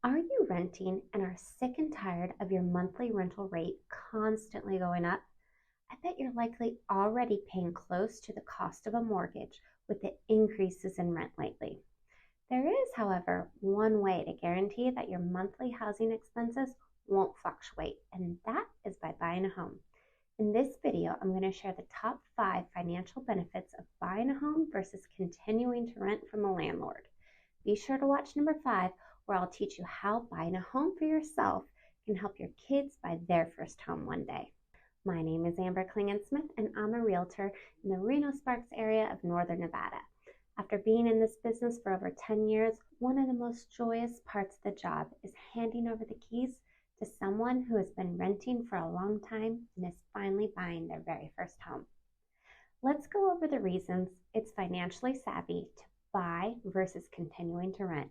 Are you renting and are sick and tired of your monthly rental rate constantly going up? I bet you're likely already paying close to the cost of a mortgage with the increases in rent lately. There is, however, one way to guarantee that your monthly housing expenses won't fluctuate, and that is by buying a home. In this video, I'm going to share the top 5 financial benefits of buying a home versus continuing to rent from a landlord. Be sure to watch number 5, where I'll teach you how buying a home for yourself can help your kids buy their first home one day. My name is Amber Klingensmith, and I'm a realtor in the Reno-Sparks area of Northern Nevada. After being in this business for over 10 years, one of the most joyous parts of the job is handing over the keys to someone who has been renting for a long time and is finally buying their very first home. Let's go over the reasons it's financially savvy to buy versus continuing to rent.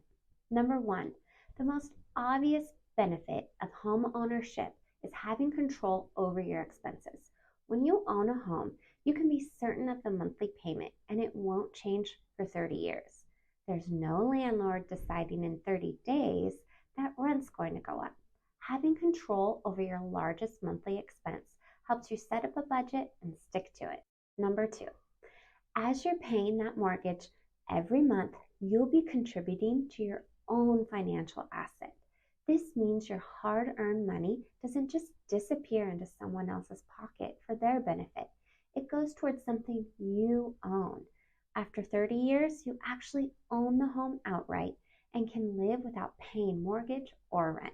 Number 1, the most obvious benefit of home ownership is having control over your expenses. When you own a home, you can be certain of the monthly payment and it won't change for 30 years. There's no landlord deciding in 30 days that rent's going to go up. Having control over your largest monthly expense helps you set up a budget and stick to it. Number 2, as you're paying that mortgage every month, you'll be contributing to your own financial asset. This means your hard-earned money doesn't just disappear into someone else's pocket for their benefit. It goes towards something you own. After 30 years, you actually own the home outright and can live without paying mortgage or rent.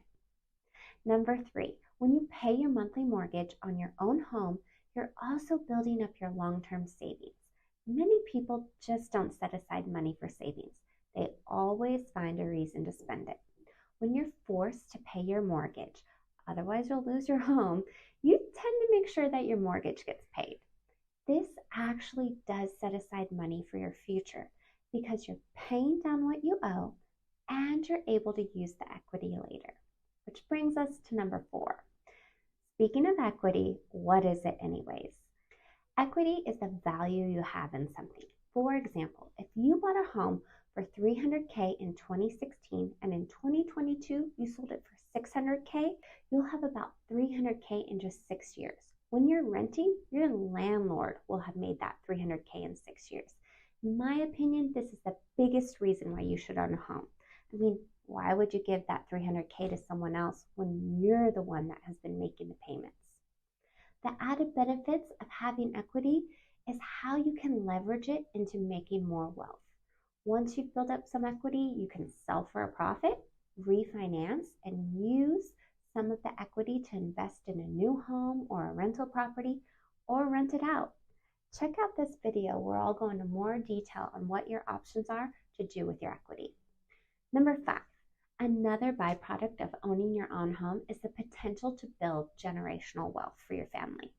Number 3, when you pay your monthly mortgage on your own home, you're also building up your long-term savings. Many people just don't set aside money for savings. They always find a reason to spend it. When you're forced to pay your mortgage, otherwise you'll lose your home, you tend to make sure that your mortgage gets paid. This actually does set aside money for your future because you're paying down what you owe and you're able to use the equity later. Which brings us to number 4. Speaking of equity, what is it anyways? Equity is the value you have in something. For example, if you bought a home for $300K in 2016 and in 2022 you sold it for $600K, you'll have about $300K in just 6 years. When you're renting, your landlord will have made that $300K in 6 years. In my opinion, this is the biggest reason why you should own a home. I mean, why would you give that $300K to someone else when you're the one that has been making the payments? The added benefits of having equity is how you can leverage it into making more wealth. Once you've built up some equity, you can sell for a profit, refinance, and use some of the equity to invest in a new home or a rental property or rent it out. Check out this video where I'll go into more detail on what your options are to do with your equity. Number 5, another byproduct of owning your own home is the potential to build generational wealth for your family.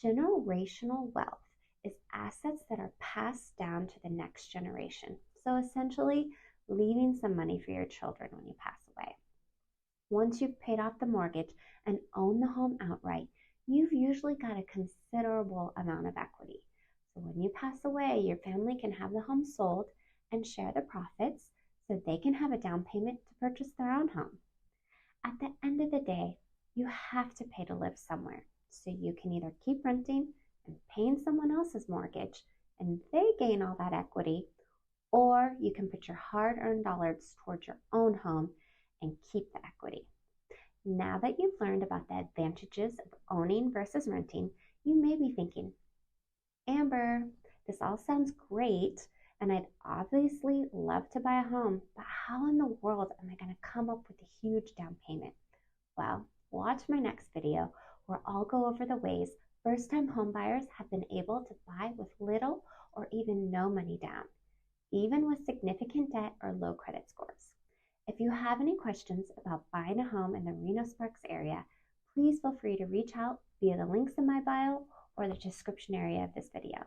Generational wealth is assets that are passed down to the next generation. So essentially, leaving some money for your children when you pass away. Once you've paid off the mortgage and own the home outright, you've usually got a considerable amount of equity. So when you pass away, your family can have the home sold and share the profits so they can have a down payment to purchase their own home. At the end of the day, you have to pay to live somewhere. So you can either keep renting and paying someone else's mortgage and they gain all that equity, or you can put your hard-earned dollars towards your own home and keep the equity. Now that you've learned about the advantages of owning versus renting, you may be thinking, Amber, this all sounds great, and I'd obviously love to buy a home, but how in the world am I going to come up with a huge down payment? Well, watch my next video where I'll go over the ways first-time homebuyers have been able to buy with little or even no money down, even with significant debt or low credit scores. If you have any questions about buying a home in the Reno-Sparks area, please feel free to reach out via the links in my bio or the description area of this video.